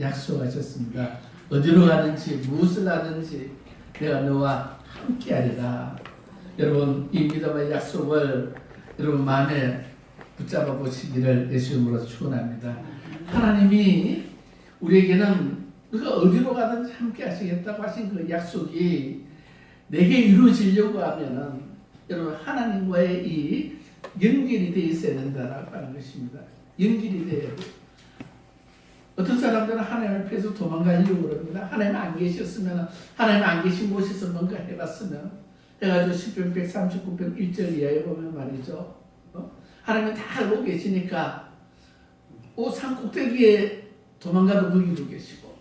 약속하셨습니다. 어디로 가든지 무엇을 하든지 내가 너와 함께하리라. 여러분 이 믿음의 약속을 여러분 마음에 붙잡아 보시기를 예수 이름으로 축원합니다. 하나님이 우리에게는 누가 어디로 가든지 함께 하시겠다고 하신 그 약속이 내게 이루어지려고 하면은 여러분 하나님과의 이 연결이 되어 있어야 된다라고 하는 것입니다. 연결이 돼야 돼요. 어떤 사람들은 하나님 앞에서 도망가려고 그럽니다. 하나님 안 계셨으면, 하나님 안 계신 곳에서 뭔가 해봤으면, 해가지고 시편 139편 1절 이하에 보면 말이죠. 하나님은 다 알고 계시니까, 산 꼭대기에 도망가도 거기로 계시고,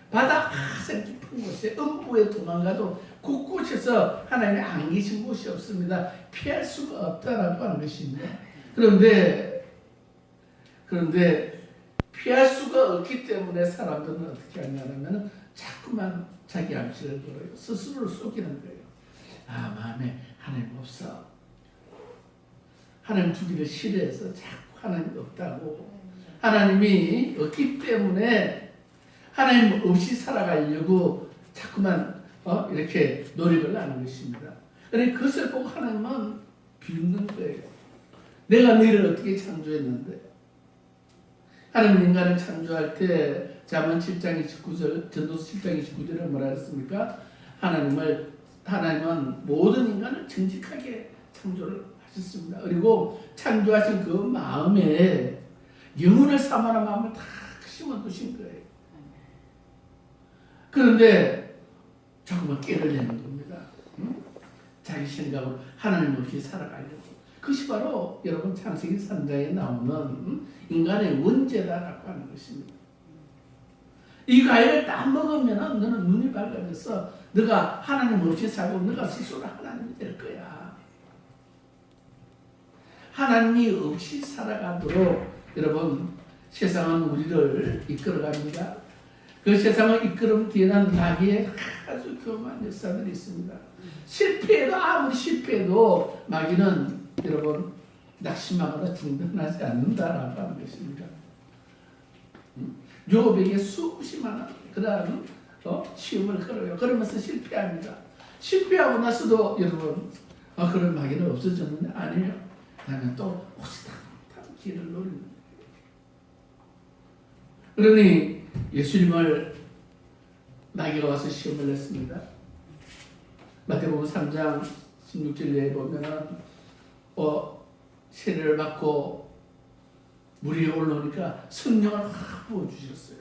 바다 가장 깊은 곳에, 음부에 도망가도 곳곳에서 하나님이 안 계신 곳이 없습니다. 피할 수가 없다라고 하는 것입니다. 그런데, 피할 수가 없기 때문에 사람들은 어떻게 하냐면 자꾸만 자기 암시를 걸어요. 스스로를 속이는 거예요. 마음에 하나님 없어. 하나님 두기를 싫어해서 자꾸 하나님 없다고. 하나님이 없기 때문에 하나님 없이 살아가려고 자꾸만 이렇게 노력을 하는 것입니다. 그러니까 그것을 보고 하나님은 비웃는 거예요. 내가 너희를 어떻게 창조했는데? 하나님 인간을 창조할 때 잠언 7장 29절, 전도서 7장 29절에 뭐라 했습니까? 하나님은 모든 인간을 정직하게 창조를 하셨습니다. 그리고 창조하신 그 마음에 영혼을 사모하는 마음을 다 심어두신 거예요. 그런데 자꾸만 깨를 내는 겁니다. 자기 생각으로 하나님 없이 살아가려고. 그것이 바로 여러분 창세기 3장에 나오는 인간의 원죄다라고 하는 것입니다. 이 과일을 딱 먹으면 너는 눈이 밝아져서 너가 하나님 없이 살고 너가 스스로 하나님이 될 거야. 하나님이 없이 살아가도록 여러분 세상은 우리를 이끌어갑니다. 그 세상을 이끌음 뒤에는 마귀의 아주 교만한 역사들이 있습니다. 실패해도 아무리 실패해도 마귀는 여러분 낙심하거나 중단하지 않는다라고 하는 것입니다. 욥에게 수없이 많은 그러한 시험을 걸어요. 그러면서 실패합니다. 실패하고 나서도 여러분 그런 마귀는 없어졌는데 아니에요. 그러면 또 호시탐탐 길을 노리는 거예요. 그러니 예수님을 마귀가 와서 시험을 냈습니다. 마태복음 3장 16절에 보면은 세례를 받고 물 위에 올라오니까 성령을 확 부어주셨어요.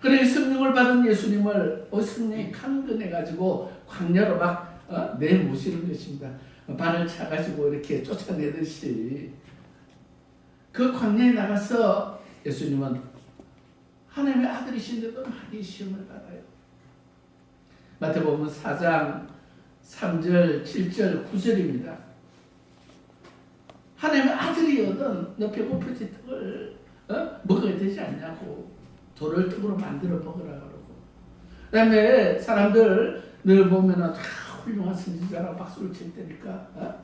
그래 성령을 받은 예수님을 성령이 강건해가지고 광야로 막 내모시는 것입니다. 발을 차가지고 이렇게 쫓아내듯이 그 광야에 나가서 예수님은 하나님의 아들이신데도 많이 시험을 받아요. 마태복음 4장 3절, 7절, 9절입니다. 하나님의 아들이거든 너 배고프지 떡을 먹어야 되지 않냐고 돌을 떡으로 만들어 먹으라 그러고 그 다음에 사람들 늘 보면은 다 훌륭한 선지자라고 박수를 칠 때니까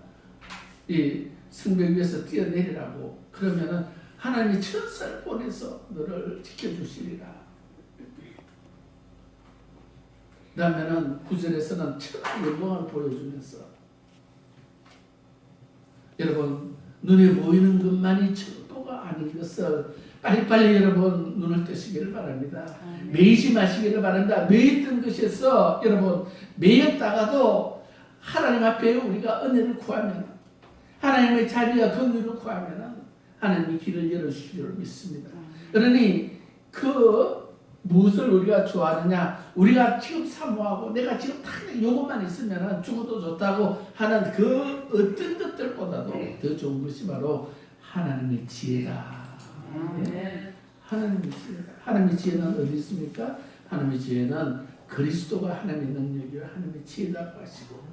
이 성벽 위에서 뛰어내리라고 그러면은 하나님이 천사를 보내서 너를 지켜주시리라. 그 다음에는 9절에서는 천하의 영광을 보여주면서 여러분 눈에 보이는 것만이 전도가 아닌 것을 빨리빨리 여러분 눈을 뜨시기를 바랍니다. 매이지 마시기를 바랍니다. 매였던 것에서 여러분 매였다가도 하나님 앞에 우리가 은혜를 구하면 하나님의 자비와 긍휼을 구하면 하나님이 길을 열어주실 줄 믿습니다. 그러니 무엇을 우리가 좋아하느냐? 우리가 지금 사모하고 내가 지금 딱 요것만 있으면 죽어도 좋다고 하는 그 어떤 것들보다도 더 좋은 것이 바로 하나님의 지혜다. 네? 하나님의 지혜다. 하나님의 지혜는 어디 있습니까? 하나님의 지혜는 그리스도가 하나님의 능력이요 하나님의 지혜라고 하시고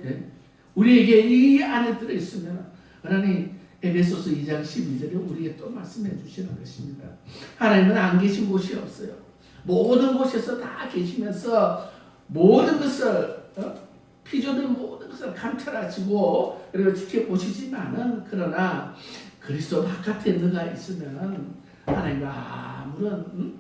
네? 우리에게 이 안에 들어있으면 하나님 에베소서 2장 12절에 우리에게 또 말씀해 주시는 것입니다. 하나님은 안 계신 곳이 없어요. 모든 곳에서 다 계시면서 모든 것을 피조된 모든 것을 감찰하시고 그리고 지켜보시지만은 그러나 그리스도 바깥에 너가 있으면 하나님과 아무런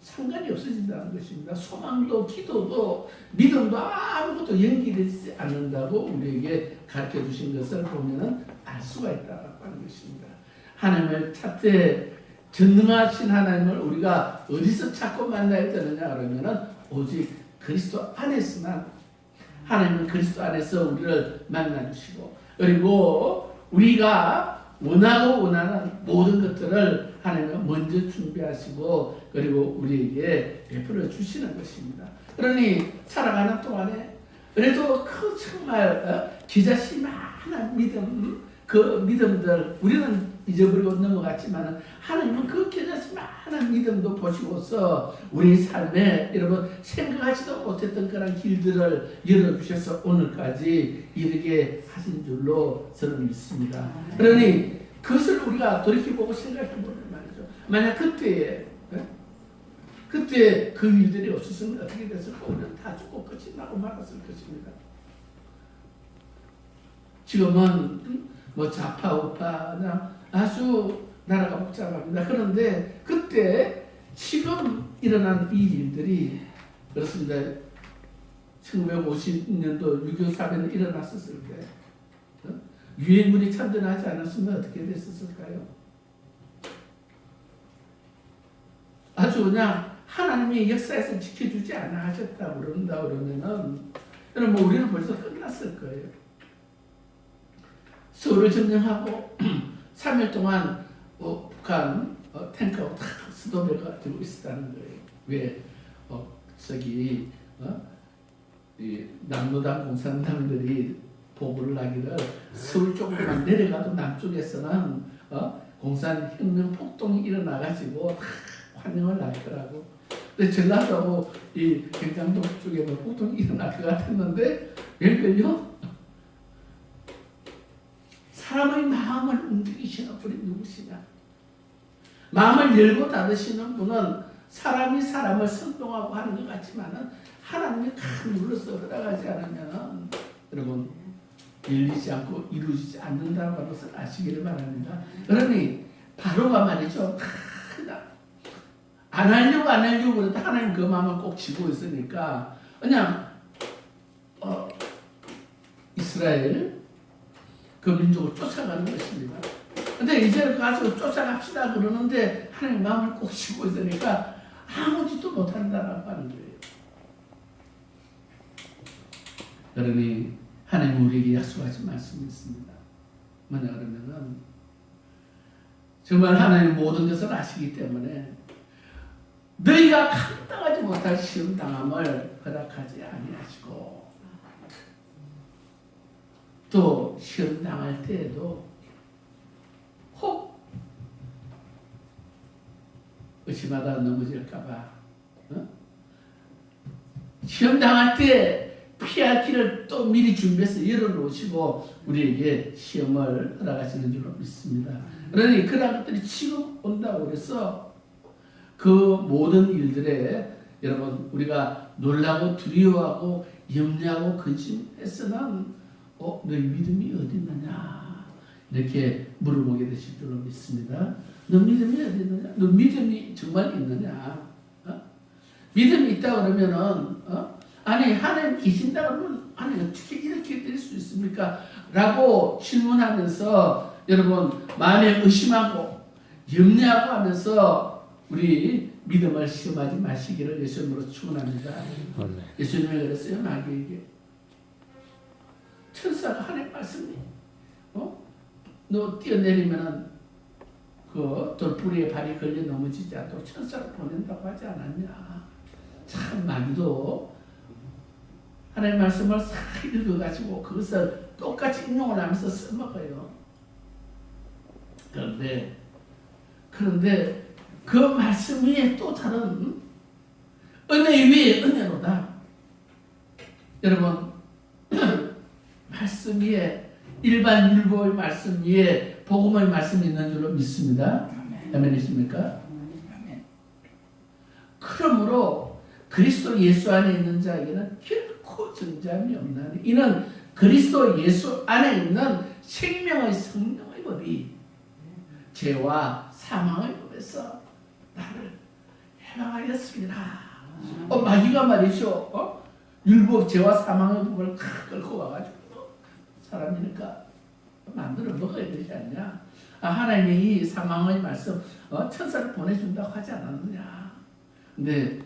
상관이 없어진다는 것입니다. 소망도 기도도 믿음도 아무것도 연기되지 않는다고 우리에게 가르쳐 주신 것을 보면 알 수가 있다고 하는 것입니다. 하나님을 찾되 전능하신 하나님을 우리가 어디서 찾고 만나야 되느냐 그러면 오직 그리스도 안에서만, 하나님은 그리스도 안에서 우리를 만나주시고, 그리고 우리가 원하고 원하는 모든 것들을 하나님은 먼저 준비하시고 그리고 우리에게 베풀어 주시는 것입니다. 그러니 살아가는 동안에 그래도 그 정말 기자씨 많은 믿음, 그 믿음들 우리는 잊어버리고 넘어갔지만 하나님은 그 기자씨 많은 믿음도 보시고서 우리 삶에 여러분 생각하지도 못했던 그런 길들을 열어주셔서 오늘까지 이르게 하신 줄로 저는 믿습니다. 그러니 그것을 우리가 돌이켜보고 생각해보면 말이죠. 만약 그때 그 일들이 없었으면 어떻게 됐을까? 우리는 다 죽고 끝이 나고 말았을 것입니다. 지금은 뭐 좌파 우파 아주 나라가 복잡합니다. 그런데 그때 지금 일어난 이 일들이 그렇습니다. 1950년도 6.25 사변이 일어났었을 때 유엔군이 참전하지 않았으면 어떻게 됐었을까요? 아주 그냥 하나님이 역사에서 지켜주지 않아 하셨다 그런다 그러면은 뭐 우리는 벌써 끝났을 거예요. 서울을 점령하고 3일 동안 북한 탱크하고 다 수도배가 들고 있었다는 거예요. 왜 이 남로당 공산당들이 보고를 하기를 서울 쪽으로만 내려가도 남쪽에서는 공산혁명 폭동이 일어나가지고 다 환영을 하더라고. 근데 전라도하고 이 경상도 쪽에는 폭동이 일어날 것 같았는데 웬걸요? 사람의 마음을 움직이시는 분이 누구시냐? 마음을 열고 닫으시는 분은 사람이 사람을 선동하고 하는 것 같지만은 하나님이 탁 눌러서 들어가지 않으면 여러분 열리지 않고 이루어지지 않는다는 것을 아시기를 바랍니다. 그러니 바로가 말이죠. 안 하려고 그래도 하나님 그 마음을 꼭 쥐고 있으니까 그냥 이스라엘 그 민족을 쫓아가는 것입니다. 근데 이제 가서 쫓아갑시다 그러는데 하나님 마음을 꼭 쥐고 있으니까 아무 짓도 못한다라고 하는 거예요. 그러니 하나님 우리에게 약속하신 말씀이 있습니다. 뭐냐 그러면은 정말 하나님 모든 것을 아시기 때문에 너희가 감당하지 못할 시험 당함을 허락하지 아니하시고 또 시험 당할 때에도 혹 의심하다 넘어질까봐 시험 당할 때 피할 길을 또 미리 준비해서 열어놓으시고 우리에게 시험을 허락하시는 줄로 믿습니다. 그러니 그런 것들이 지금 온다고 그래서 그 모든 일들에 여러분 우리가 놀라고 두려워하고 염려하고 근심해서는 너희 믿음이 어디 있느냐 이렇게 물어보게 되실 줄로 믿습니다. 너 믿음이 어디 있느냐? 너 믿음이 정말 있느냐? 믿음이 있다 그러면은 아니 하나님 계신다 그러면 아니 어떻게 이렇게 될 수 있습니까? 라고 질문하면서 여러분 마음에 의심하고 염려하고 하면서 우리 믿음을 시험하지 마시기를 예수님으로 축원합니다. 예수님이 그랬어요. 마귀에게 천사가 하나님 말씀이 너 뛰어내리면은 그 돌부리에 발이 걸려 넘어지지 않도록 천사를 보낸다고 하지 않았냐. 참 마귀도 하나님 말씀을 싹 읽어가지고 그것을 똑같이 인용을 하면서 써먹어요. 그런데 그 말씀 위에 또 다른 은혜 위에 은혜로다. 여러분 말씀 위에 일반 율법의 말씀 위에 복음의 말씀이 있는 줄로 믿습니다. 아멘이십니까? 아멘. 그러므로 그리스도 예수 안에 있는 자에게는 결코 정죄함이 없나니 이는 그리스도 예수 안에 있는 생명의 성령의 법이 죄와 사망의 법에서 하였으리라. 마귀가 말이죠. 율법 죄와 사망의 법을 끌고 와가지고 사람이니까 만들어 먹어야 되지 않냐. 하나님이 이 사망의 말씀 천사를 보내준다고 하지 않았느냐. 근데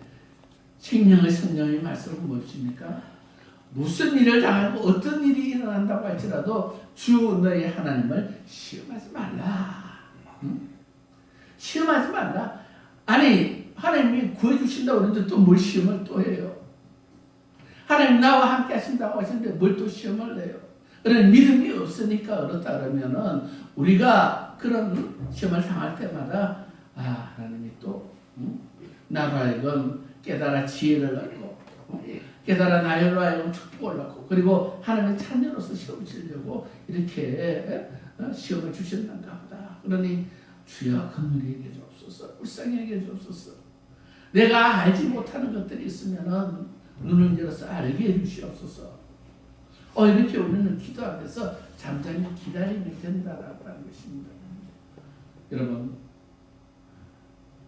생명의 성령의 말씀은 무엇입니까? 무슨 일을 당하고 어떤 일이 일어난다고 할지라도 주 너희 하나님을 시험하지 말라. 응? 시험하지 말라. 아니 하나님이 구해주신다고 그러는데 또 뭘 시험을 또 해요. 하나님 나와 함께 하신다고 하시는데 뭘 또 시험을 내요. 그런 믿음이 없으니까 그렇다 그러면은 우리가 그런 시험을 당할 때마다 하나님이 또 나로 하여금 깨달아 지혜를 얻고 깨달아 나로 하여금 축복을 받고 그리고 하나님의 자녀로서 시험을 치려고 이렇게 시험을 주셨는가 보다. 그러니 주여 긍휼히 여겨 주옵소서. 불쌍히 여겨 주옵소서. 내가 알지 못하는 것들이 있으면은 눈을 열어서 알게 해주시옵소서. 이렇게 우리는 기도하면서 잠잠히 기다리면 된다라고 하는 것입니다. 여러분,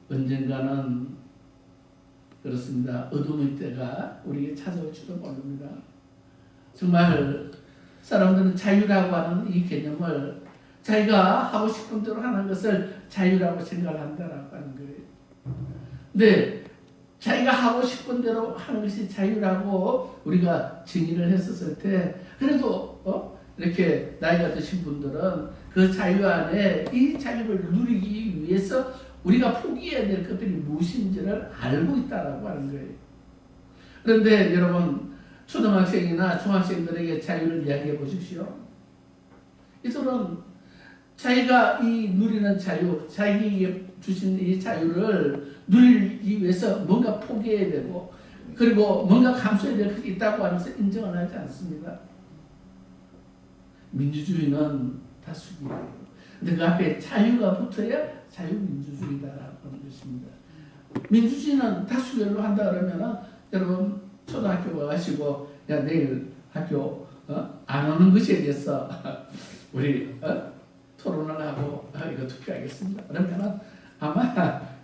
언젠가는 그렇습니다. 어둠의 때가 우리에게 찾아올지도 모릅니다. 정말 사람들은 자유라고 하는 이 개념을 자기가 하고 싶은 대로 하는 것을 자유라고 생각을 한다라고 하는 거예요. 근데 자기가 하고 싶은 대로 하는 것이 자유라고 우리가 증의를 했었을 때 그래도 이렇게 나이가 드신 분들은 그 자유 안에 이 자유를 누리기 위해서 우리가 포기해야 될 것들이 무엇인지를 알고 있다라고 하는 거예요. 그런데 여러분 초등학생이나 중학생들에게 자유를 이야기해 보십시오. 이들은 자기가 이 누리는 자유, 자기에게 주신 이 자유를 누리기 위해서 뭔가 포기해야 되고 그리고 뭔가 감수해야 될 것이 있다고 하면서 인정을 하지 않습니다. 민주주의는 다수결이에요. 근데 그 앞에 자유가 붙어야 자유민주주의다라고 하는 것입니다. 민주주의는 다수결로 한다 그러면 여러분 초등학교 가시고 내일 학교 안 오는 것에 대해서 우리 토론을 하고 이거 투표하겠습니다. 그러면 아마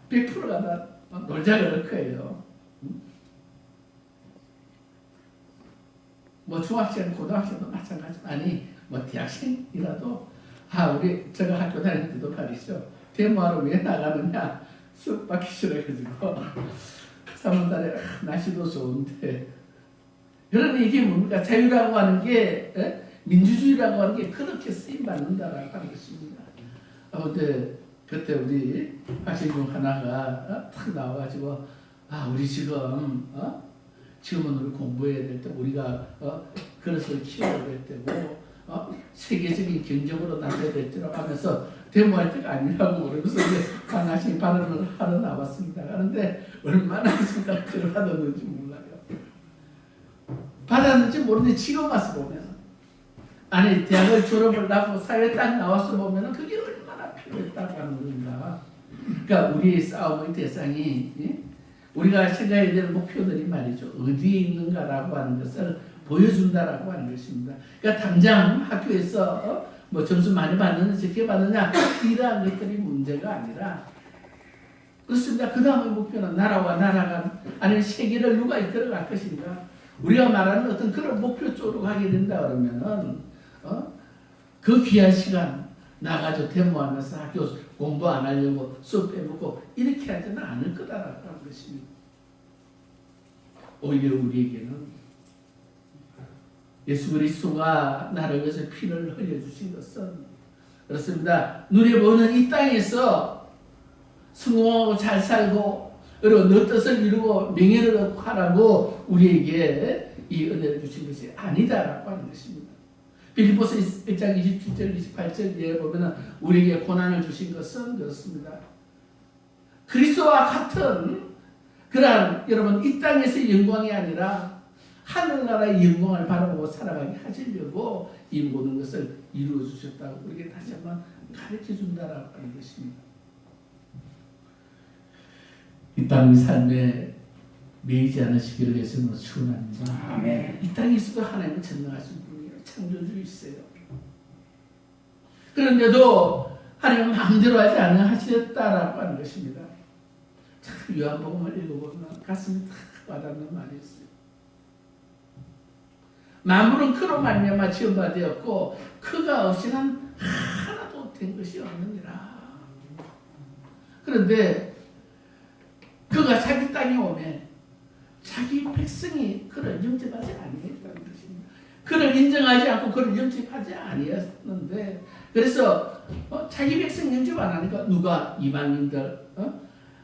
100%가 다 놀자 그럴 거예요. 뭐 중학생, 고등학생도 마찬가지. 아니 뭐 대학생이라도 우리 제가 학교 다닐 때도 말이죠. 데모하러 왜 나가느냐? 수업 받기 싫어가지고 3월달에 날씨도 좋은데 그러니 이게 뭡니까? 자유라고 하는 게 민주주의라고 하는 게 그렇게 쓰임받는다라고 하는 것입니다. 그때 우리 학생 중 하나가 탁 나와가지고 우리 지금은 우리 공부해야 될 때 우리가 그릇을 키워야 될 때고 세계적인 경쟁으로 나서야 될 때라고 하면서 데모할 때가 아니라고 그러면서 이제 강하신 발언을 하러 나왔습니다. 그런데 얼마나 생각을 받았는지 몰라요. 받았는지 모르는데 지금 와서 보면 아니 대학을 졸업을 하고 사회에 딱 나와서 보면 그게 얼마나 필요했다고 하는 겁니다. 그러니까 우리의 싸움의 대상이 우리가 생각해야 될 목표들이 말이죠. 어디에 있는가라고 하는 것을 보여준다라고 하는 것입니다. 그러니까 당장 학교에서 뭐 점수 많이 받느냐 적게 받느냐 이러한 것들이 문제가 아니라 그렇습니다. 그 다음의 목표는 나라와 나라가 아니면 세계를 누가 이끌어갈 것인가 우리가 말하는 어떤 그런 목표 쪽으로 가게 된다 그러면은 그 귀한 시간 나가서 데모하면서 학교 공부 안 하려고 수업 빼먹고 이렇게 하지는 않을 거다라고 하는 것입니다. 오히려 우리에게는 예수 그리스도가 나를 위해서 피를 흘려주신 것은 그렇습니다. 눈에 보이는 이 땅에서 성공하고 잘 살고 그리고 너 뜻을 이루고 명예를 얻고 하라고 우리에게 이 은혜를 주신 것이 아니다라고 하는 것입니다. 빌립보서 1장 27절 28절에 보면 우리에게 고난을 주신 것은 그렇습니다. 그리스도와 같은 그러한 여러분 이 땅에서의 영광이 아니라 하늘나라의 영광을 바라보고 살아가게 하시려고 이 모든 것을 이루어 주셨다고 우리에게 다시 한번 가르쳐 준다라고 하는 것입니다. 이 땅의 삶에 매이지 않으시기를 예수님으로 축원합니다. 아멘. 이 땅에서도 하나님은 전능하신 분이에요. 창조주이세요. 그런데도 하나님은 마음대로 하지 않으셨다라고 하는 것입니다. 참 요한복음을 읽어보면 가슴이 탁 와닿는 말이 있어요. 만물은 그로 말미암아 지은 되었고 그가 없이는 하나도 된 것이 없느니라. 그런데 그가 자기 땅에 오면 자기 백성이 그를 영접하지 아니했다는 것입니다. 그를 인정하지 않고 그를 영접하지 아니었는데, 그래서 자기 백성 영접 안 하니까 누가 이방인들,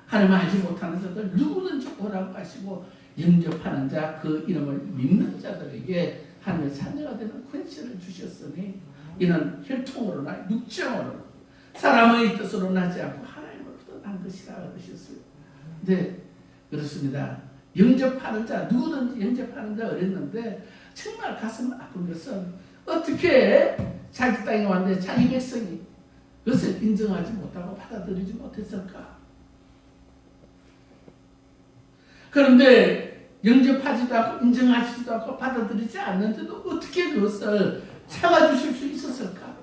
하나님 알지 못하는 자들 누구든지 오라고 하시고 영접하는 자, 그 이름을 믿는 자들에게 하나님의 자녀가 되는 권세를 주셨으니 이는 혈통으로나 육정으로 사람의 뜻으로 나지 않고 하나님으로부터 난 것이라 그러셨어요. 네, 그렇습니다. 영접하는 자, 누구든지 영접하는 자 그랬는데 정말 가슴 아픈 것은 어떻게 자기 땅에 왔는데 자기 백성이 그것을 인정하지 못하고 받아들이지 못했을까? 그런데 영접하지도 않고 인정하지도 않고 받아들이지 않는데도 어떻게 그것을 참아주실 수 있었을까?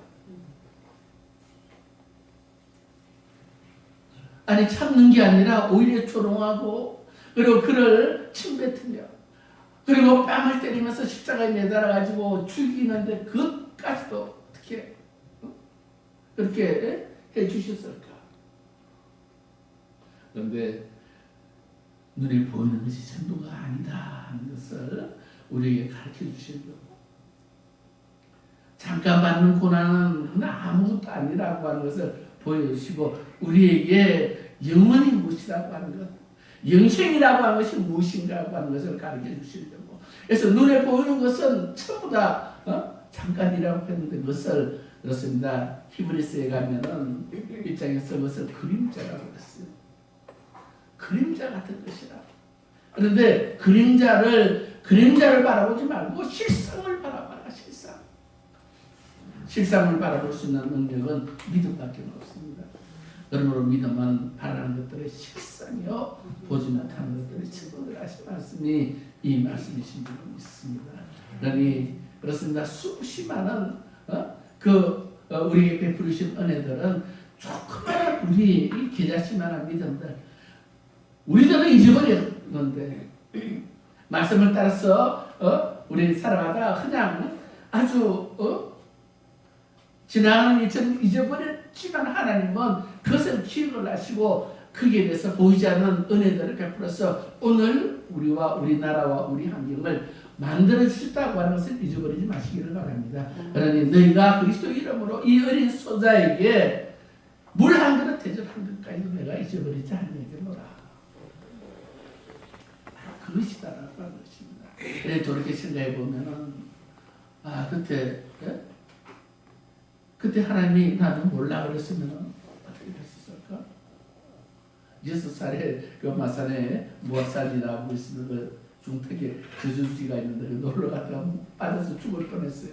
아니, 참는 게 아니라 오히려 조롱하고 그리고 그를 침뱉으며 그리고 뺨을 때리면서 십자가에 매달아가지고 죽이는데 그것까지도 어떻게 그렇게 해주셨을까? 그런데 눈에 보이는 것이 전부가 아니다 하는 것을 우리에게 가르쳐 주시려고, 잠깐 받는 고난은 아무것도 아니라고 하는 것을 보여주시고 우리에게 영원히 무엇이라고 하는 것, 영생이라고 하는 것이 무엇인가라고 하는 것을 가르쳐 주시려고. 그래서 눈에 보이는 것은 전부 다 잠깐이라고 했는데 그것을, 그렇습니다, 히브리서에 가면은 1장에서 그것을 그림자라고 했어요. 그림자 같은 것이라. 그런데 그림자를 바라보지 말고 실상을 바라봐라. 실상을 바라볼 수 있는 능력은 믿음밖에 없습니다. 그러므로 믿음은 바라는 것들의 실상이요 보지 못하는 것들의 증거를 하신 말씀이 이 말씀이신 줄 믿습니다. 그러니 그렇습니다. 수없이 많은 우리에게 베풀으신 은혜들은 조그마한 우리 이 계좌씨만한 믿음들 우리들은 잊어버렸는데 말씀을 따라서 우리 살아가다 그냥 아주 지나가는 일처럼 잊어버렸지만 하나님은 그것을 기억을 하시고 거기에 대해서 보이지 않는 은혜들을 베풀어서 오늘 우리와 우리나라와 우리 환경을 만들어주셨다고 하는 것을 잊어버리지 마시기를 바랍니다. 그러니 너희가 그리스도 이름으로 이 어린 소자에게 물 한 그릇 대접한 것까지 내가 잊어버리지 않으려노라. 그것이다라고 하는 것입니다. 그래 저렇게 생각해 보면은 그때 하나님이 나는 몰라 그랬으면 어떻게 됐을까? 6살에 그 마산에 무학살이라고 있으면 그 중턱에 저수지가 있는데 놀러 갔다가 빠져서 죽을 뻔했어요.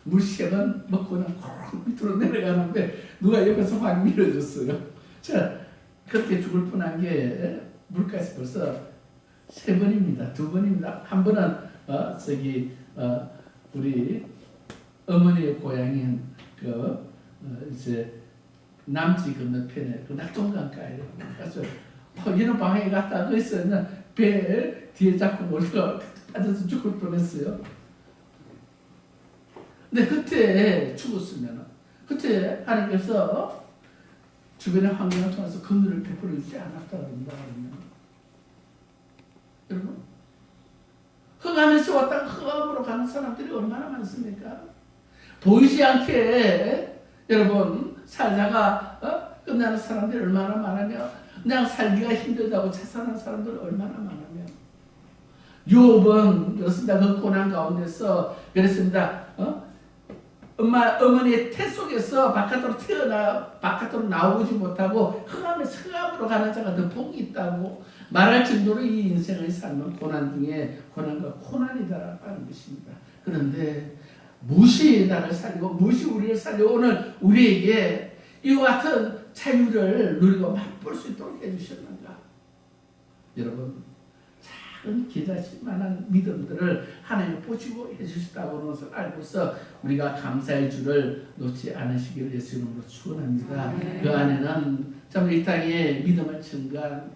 물새는 먹고는 콕 밑으로 내려가는데 누가 옆에서 확 밀어줬어요. 자, 그렇게 죽을 뻔한 게 물가에서 벌써 3번입니다. 2번입니다. 한 번은 우리 어머니의 고향인 이제 남지 건너편에 그 낙동강가에 가서 얘는 방에 갔다 거기서 배 뒤에 잡고 몰려 빠져서 죽을 뻔했어요. 근데 그때 죽었으면 그때 하나님께서 주변의 환경을 통해서 긍휼을 베풀어 주지 않았다 그런다 그러면 여러분 흑암에서 왔다가 흑암으로 가는 사람들이 얼마나 많습니까? 보이지 않게 여러분 살다가 끝나는 사람들이 얼마나 많으며 그냥 살기가 힘들다고 자살하는 사람들 얼마나 많으며 욥은 그렇습니다. 그 고난 가운데서 그랬습니다. 어머니의 태 속에서 바깥으로 나오지 못하고 흑암으로 가는 자가 더 복이 있다고 말할 정도로 이 인생의 삶은 고난 중에 고난과 고난이다라고 하는 것입니다. 그런데 무엇이 나를 살리고 무엇이 우리를 살리고 오늘 우리에게 이와 같은 자유를 누리고 맛볼 수 있도록 해주셨는가? 여러분 작은 기다실만한 믿음들을 하나님 보시고 해주셨다고 하는 것을 알고서 우리가 감사의 줄을 놓지 않으시기를 예수 이름으로 축원합니다. 그 안에는 참 이 땅에 믿음을 증거한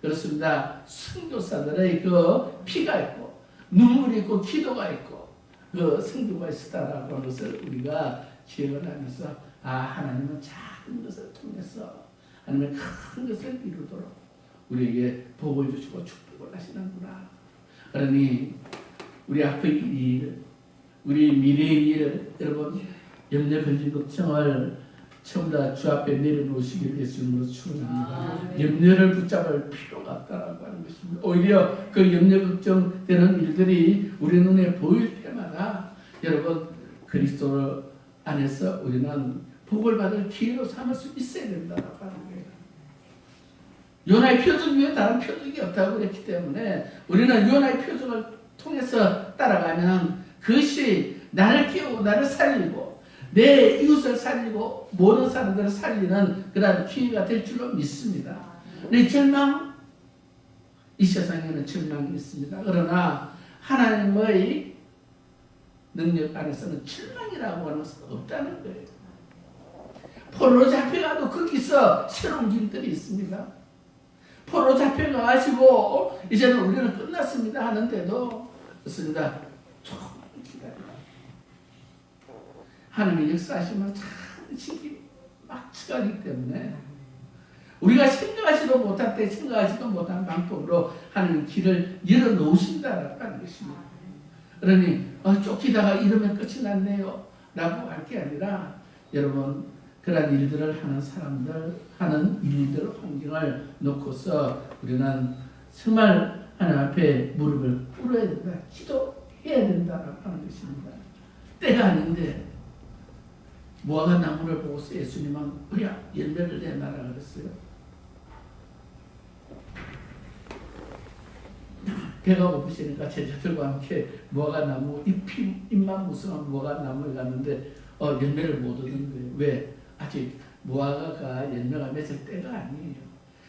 그렇습니다. 선교사들의 그 피가 있고 눈물이 있고 기도가 있고 그 선교가 있었다라고 하는 것을 우리가 기억을 하면서 하나님은 작은 것을 통해서 하나님의 큰 것을 이루도록 우리에게 복을 주시고 축복을 하시는구나. 그러니 우리 앞의 일, 우리 미래의 일, 여러분 염려 근심 걱정을 전부 다 주 앞에 내려놓으시기를 예수님으로 축원합니다. 염려를 붙잡을 필요가 없다라고 하는 것입니다. 오히려 그 염려 걱정되는 일들이 우리 눈에 보일 때마다 여러분 그리스도 안에서 우리는 복을 받을 기회로 삼을 수 있어야 된다라고 하는 거예요. 요나의 표적 위에 다른 표적이 없다고 그랬기 때문에 우리는 요나의 표적을 통해서 따라가면 그것이 나를 깨우고 나를 살리고 내 이웃을 살리고 모든 사람들을 살리는 그런 기회가 될 줄로 믿습니다. 내 절망, 이 세상에는 절망이 있습니다. 그러나 하나님의 능력 안에서는 절망이라고 하는 것은 없다는 거예요. 포로로 잡혀가도 거기서 새로운 길들이 있습니다. 포로로 잡혀가가지고 이제는 우리는 끝났습니다 하는데도 그렇습니다. 조금 기다려요. 하나님의 역사하시면 참 신기 막 치가기 때문에 우리가 생각하지도 못할 때 생각하지도 못한 방법으로 하나님 길을 열어놓으신다라고 하는 것입니다. 그러니 쫓기다가 이러면 끝이 났네요 라고 할 게 아니라 여러분 그러한 일들을 하는 사람들 하는 일들 환경을 놓고서 우리는 정말 하나님 앞에 무릎을 꿇어야 된다, 기도해야 된다라고 하는 것입니다. 때가 아닌데 무화과 나무를 보고서 예수님은 야 열매를 내놔라 그랬어요. 배가 고프시니까 제자들과 함께 무화과 나무 잎만 무성한 무화과 나무에 갔는데 열매를 못 얻은 거예요. 왜? 아직 무화과가 열매가 맺을 때가 아니에요.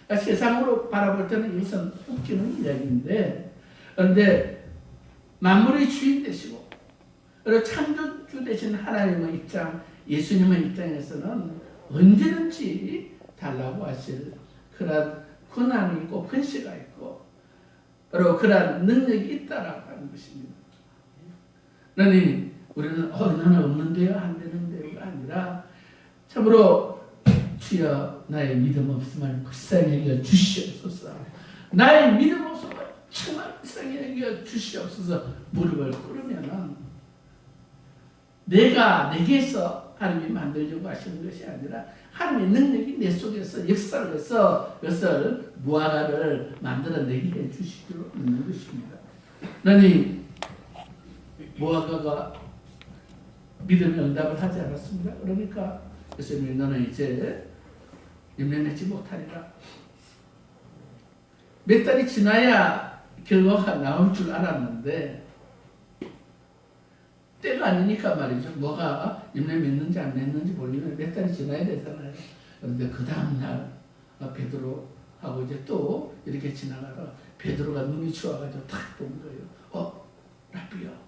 그러니까 세상으로 바라볼 때는 이것은 웃기는 이야기인데 그런데 만물의 주인 되시고 그리고 창조주 되신 하나님의 입장, 예수님의 입장에서는 언제든지 달라고 하실 그런 권한이 있고 권세가 있고 바로 그런 능력이 있다라고 하는 것입니다. 그러니 우리는 나는 없는데요, 안 되는데요가 아니라 참으로 주여 나의 믿음 없음을 불쌍히 여겨 주시옵소서. 나의 믿음 없음을 정말 불쌍히 여겨 주시옵소서. 무릎을 꿇으면은 내게서 하나님이 만들려고 하시는 것이 아니라 하나님의 능력이 내 속에서 역사를 해서 그것을 무화과를 만들어내게 해주시기로 있는 것입니다. 그러니 무화과가 믿음의 응답을 하지 않았습니다. 그러니까 예수님이 너는 이제 열매맺지 못하리라. 몇 달이 지나야 결과가 나올 줄 알았는데 때가 아니니까 말이죠. 뭐가 열매 맺는지 안 맺는지 모르면 몇 달이 지나야 되잖아요. 그런데 그 다음날 베드로하고 이제 또 이렇게 지나가다가 베드로가 눈이 추워가지고 탁 본 거예요. 라비요.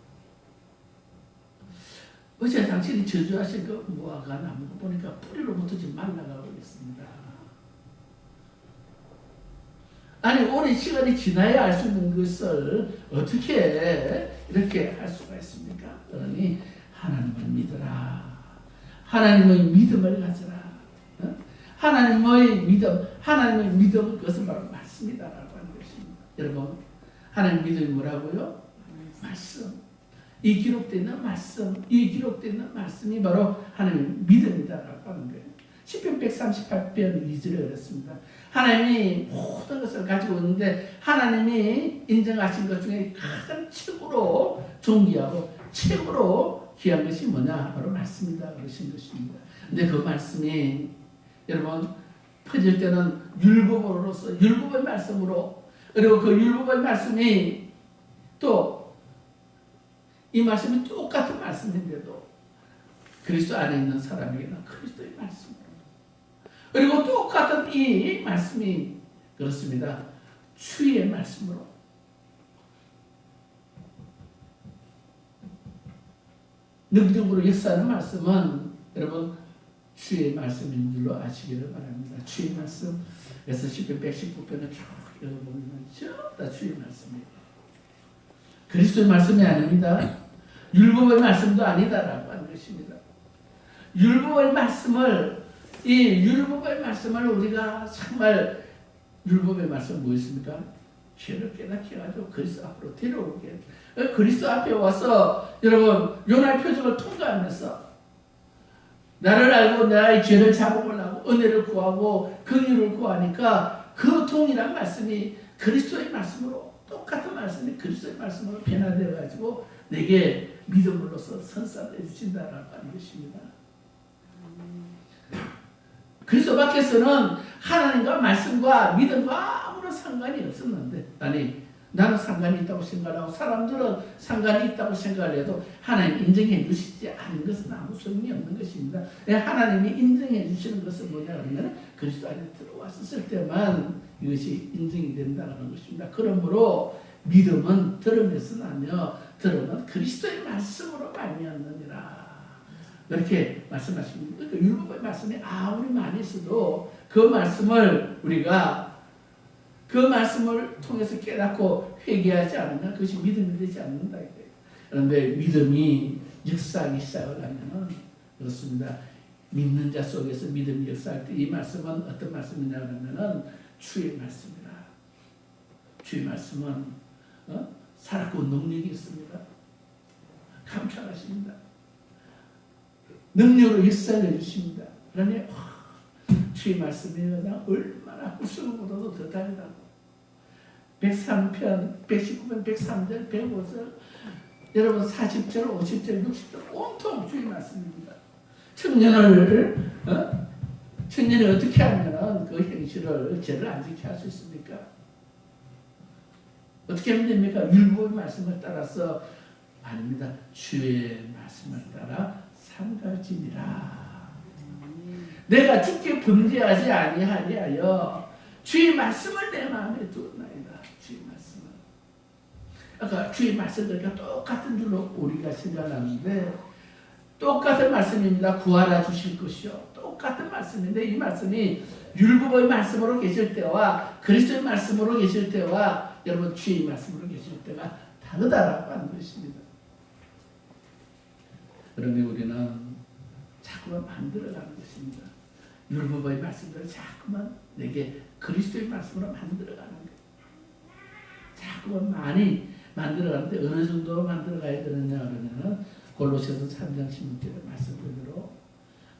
어제 당신이 저주하신 그 무화과 나무 보니까 뿌리로부터 지금 말라가고 있습니다. 아니 오랜 시간이 지나야 알 수 있는 것을 어떻게 이렇게 할 수가 있습니까? 그러니 하나님을 믿어라. 하나님의 믿음을 가져라. 하나님의 믿음 그것은 바로 말씀이다라고 하는 것입니다. 여러분 하나님 믿음이 뭐라고요? 말씀. 이 기록되어 있는 말씀, 이 기록되어 있는 말씀이 바로 하나님의 믿음이다라고 하는 거예요. 시편 138편 2절에 그랬습니다. 하나님이 모든 것을 가지고 있는데 하나님이 인정하신 것 중에 가장 최고로 존귀하고 최고로 귀한 것이 뭐냐? 바로 말씀이다 그러신 것입니다. 근데 그 말씀이 여러분 퍼질 때는 율법으로서 율법의 말씀으로 그리고 그 율법의 말씀이 또 이 말씀이 똑같은 말씀인데도 그리스도 안에 있는 사람에게는 그리스도의 말씀으로 그리고 똑같은 이 말씀이 그렇습니다. 주의 말씀으로 능력으로 역사하는 말씀은 여러분 주의 말씀인 줄로 아시기를 바랍니다. 주의 말씀, 그래서 10편 119편을 쭉 읽어보면 전부 다 주의 말씀이에요. 그리스도의 말씀이 아닙니다. 율법의 말씀도 아니다라고 하는 것입니다. 율법의 말씀을 우리가 정말 율법의 말씀 무엇입니까? 죄를 깨닫게 해가지고 그리스도 앞으로 데려오게. 그리스도 앞에 와서 여러분 요나의 표적을 통과하면서 나를 알고 나의 죄를 잡아보려고 은혜를 구하고 긍휼을 구하니까 그 동일한 말씀이 그리스도의 말씀으로 똑같은 말씀이 그리스도의 말씀으로 변화되어 가지고 내게 믿음으로써 선사해 주신다라고 하는 것입니다. 그리스도 밖에서는 하나님과 말씀과 믿음과 아무런 상관이 없었는데 나는 상관이 있다고 생각하고 사람들은 상관이 있다고 생각해도 하나님 인정해 주시지 않는 것은 아무 소용이 없는 것입니다. 하나님이 인정해 주시는 것은 뭐냐 그러면 그리스도 안에 들어왔을 때만 이것이 인정이 된다는 것입니다. 그러므로 믿음은 들음에서 나며 들음은 그리스도의 말씀으로 말미암느니라. 이렇게 말씀하십니다. 그러니까 율법의 말씀이 아무리 많이 있어도 그 말씀을 우리가 그 말씀을 통해서 깨닫고 회개하지 않으면 그것이 믿음이 되지 않는다. 그런데 믿음이 역사하기 시작을 하면 그렇습니다. 믿는 자 속에서 믿음이 역사할 때 이 말씀은 어떤 말씀이냐 하면 주의 말씀이라. 주의 말씀은 살았고 능력이 있습니다. 감찰하십니다. 능력으로 역사해 주십니다. 그러니 주의 말씀이 얼마나 구슬보다도 더 다르다고. 103편, 119편, 103절, 105절, 여러분 40절, 50절, 60절 온통 주의 말씀입니다. 청년이 어떻게 하면 그 행실을 죄를 안 지게 할 수 있습니까? 어떻게 하면 됩니까? 율법의 말씀을 따라서 아닙니다. 주의 말씀을 따라 삼가지니라. 내가 주께 범죄하지 아니하리하여 주의 말씀을 내 마음에 두었나이다. 주의 말씀을. 아까 주의 말씀들과 똑같은 줄로 우리가 생각하는데 똑같은 말씀입니다. 구하라 주실 것이요. 똑같은 말씀인데 이 말씀이 율법의 말씀으로 계실 때와 그리스도의 말씀으로 계실 때와 여러분 주의 말씀으로 계실 때가 다르다라고 하는 것입니다. 그런데 우리는 자꾸만 만들어가는 것입니다. 율법의 말씀들을 자꾸만 내게 그리스도의 말씀으로 만들어가는 거예요. 자꾸만 많이 만들어가는데 어느 정도로 만들어가야 되느냐 그러면 골로새서 3장 16절의 말씀 그대로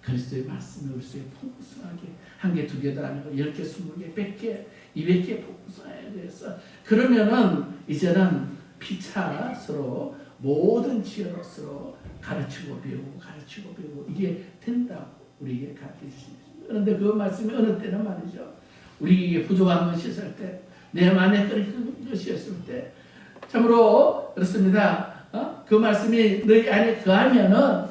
그리스도의 말씀이 우리 속에 풍성하게 한 개, 두 개도 아니고 10개, 20개, 100개, 200개 풍성하게 돼서 그러면은 이제는 피차 서로 모든 지혜로 서로 가르치고 배우고 이게 된다고 우리에게 가르쳐 주십니다. 그런데 그 말씀이 어느 때는 말이죠. 우리에게 부족한 것이 있을 때, 내 안에 끓는 것이 있을 때, 참으로 그렇습니다. 그 말씀이 너희 안에 거하면은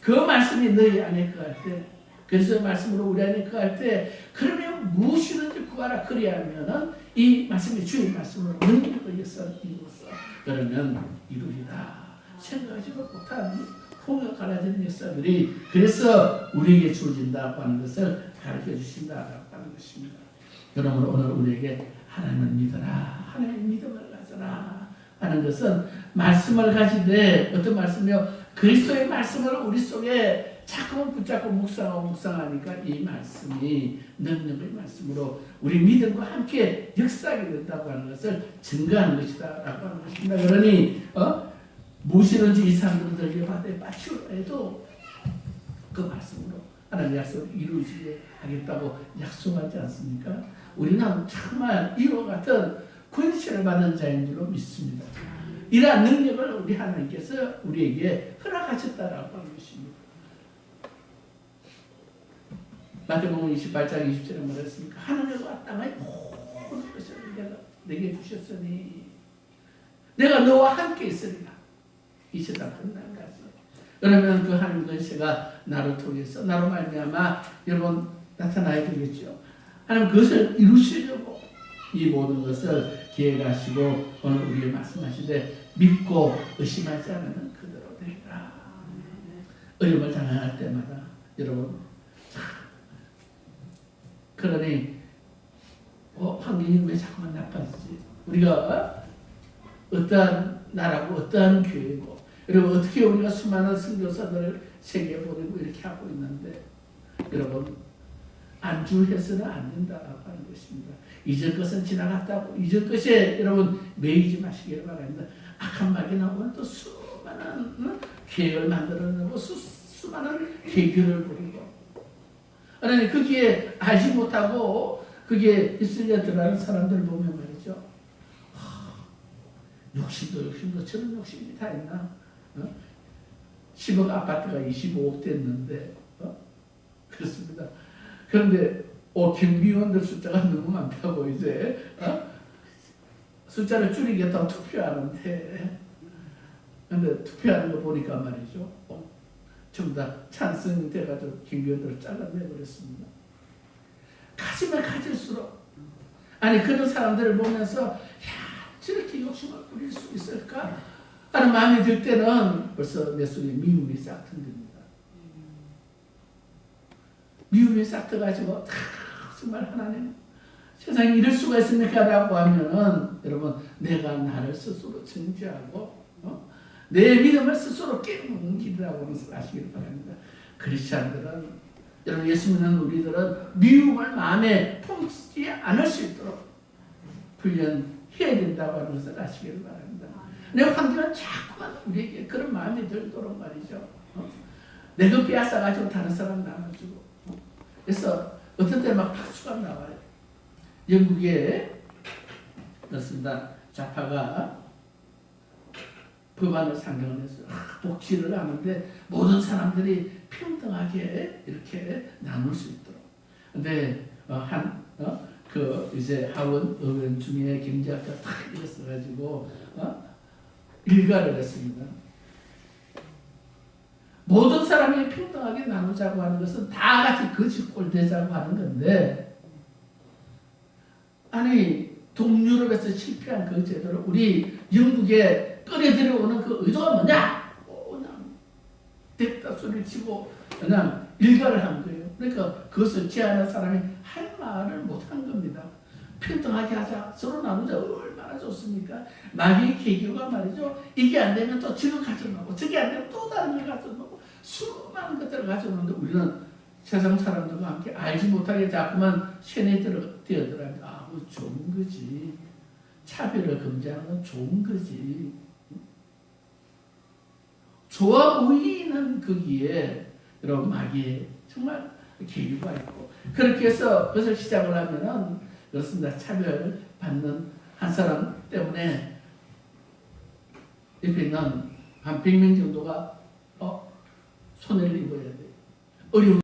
그 말씀이 너희 안에 거할 때, 그래서 말씀으로 우리 안에 거할 때, 그러면 무엇이든지 구하라 그리하면은 이 말씀이 주의 말씀으로 능력을 역사를 이루어서 그러면 이루리라. 생각하지도 못한 풍요가 갈라지는 역사들이 그래서 우리에게 주어진다고 하는 것을 가르쳐 주신다고 하는 것입니다. 그러므로 오늘 우리에게 하나님을 믿어라, 하나님의 믿음을 가져라 하는 것은 말씀을 가지되 어떤 말씀이요? 그리스도의 말씀을 우리 속에 자꾸만 붙잡고 묵상하니까 이 말씀이 능력의 말씀으로 우리 믿음과 함께 역사하게 된다고 하는 것을 증거하는 것이다 라고 하는 것입니다. 그러니 무엇이든지 이 사람들은 들게 바다에 빠치우라 해도 그 말씀으로 하나님의 약속을 이루시게 하겠다고 약속하지 않습니까? 우리는 정말 이와 같은 권세를 받은 자인 줄로 믿습니다. 이러한 능력을 우리 하나님께서 우리에게 허락하셨다라고 하는 것입니다. 마태복음 28장 20절에 말했습니까? 하늘과 땅의 모든 것을 내게 주셨으니 내가 너와 함께 있으리라. 이 세상 끝날까지. 그러면 그 하나님 권세가 나를 통해서 나로 말미암아 여러분 나타나야 되겠죠. 하나님 그것을 이루시려고 이 모든 것을 계획하시고 오늘 우리에게 말씀하시되 믿고 의심하지 않으면 그대로 되리라. 어려움을 당할 때마다 여러분, 그러니 환경이 왜 자꾸만 나빠지지? 우리가 어떠한 나라고 어떠한 교회고, 여러분 어떻게 우리가 수많은 선교사들을 세계에 보내고 이렇게 하고 있는데, 여러분 안주해서는 안 된다고 하는 것입니다. 이전 것은 지나갔다고 이전 것에 여러분 매이지 마시기를 바랍니다. 악한 마귀는 오늘도 수많은 계획을 만들어내고 수많은 계교를 부리고, 그러니 거기에 알지 못하고 거기에 있으려 들어가는 사람들을 보면 말이죠. 욕심도 저런 욕심이 다 있나? 10억 아파트가 25억 됐는데 그렇습니다. 그런데 경비원들 숫자가 너무 많다고 이제 숫자를 줄이겠다고 투표하는데, 근데 투표하는 거 보니까 말이죠. 전부 다 찬성이 돼가지고 경비원들을 잘라내버렸습니다. 가지면 가질수록, 아니 그런 사람들을 보면서 야 저렇게 욕심을 부릴 수 있을까 하는 마음이 들 때는 벌써 내 속에 미움이 싹 든답니다. 미움이 싹 터가지고 정말 하나님 세상에 이럴 수가 있습니까? 라고 하면은 여러분 내가 나를 스스로 정죄하고 내 믿음을 스스로 깨우는 길이라고 하는 것을 아시길 바랍니다. 크리스찬들은, 여러분 예수 믿는 우리들은 미움을 마음에 품지 않을 수 있도록 훈련해야 된다고 하는 것을 아시길 바랍니다. 내 환경은 자꾸만 우리에게 그런 마음이 들도록 말이죠. 내가 빼앗아가지고 다른 사람 나눠주고, 그래서 어떤 때 막 박수가 나와요. 영국에 그렇습니다. 좌파가 법안을 상정을 했어요. 복지를 하는데 모든 사람들이 평등하게 이렇게 나눌 수 있도록. 근데 이제 하원 의원 중에 경제학자 딱 일었어가지고 일가를 했습니다. 모든 사람이 평등하게 나누자고 하는 것은 다 같이 거짓골 되자고 하는 건데, 아니 동유럽에서 실패한 그 제도를 우리 영국에 끌어들여오는 그 의도가 뭐냐? 그냥 됐다 소리를 치고 그냥 일가를 한 거예요. 그러니까 그것을 제안한 사람이 할 말을 못한 겁니다. 평등하게 하자, 서로 나누자, 얼마나 좋습니까? 마귀의 계교가 말이죠. 이게 안 되면 또 저거 가져놓고, 저게 안 되면 또 다른 걸 가져놓고, 수많은 것들을 가져놓는데 우리는 세상 사람들과 함께 알지 못하게 자꾸만 되어들어갑니다. 뭐 좋은 거지. 차별을 금지하는 건 좋은 거지. 좋아 보이는 거기에 여러분 마귀의 정말 계교가 있고, 그렇게 해서 그것을 시작을 하면은 그렇습니다. 차별 받는 한 사람 때문에 옆에 있는 한 100명 정도가 손해를 입어야 돼요. 어려운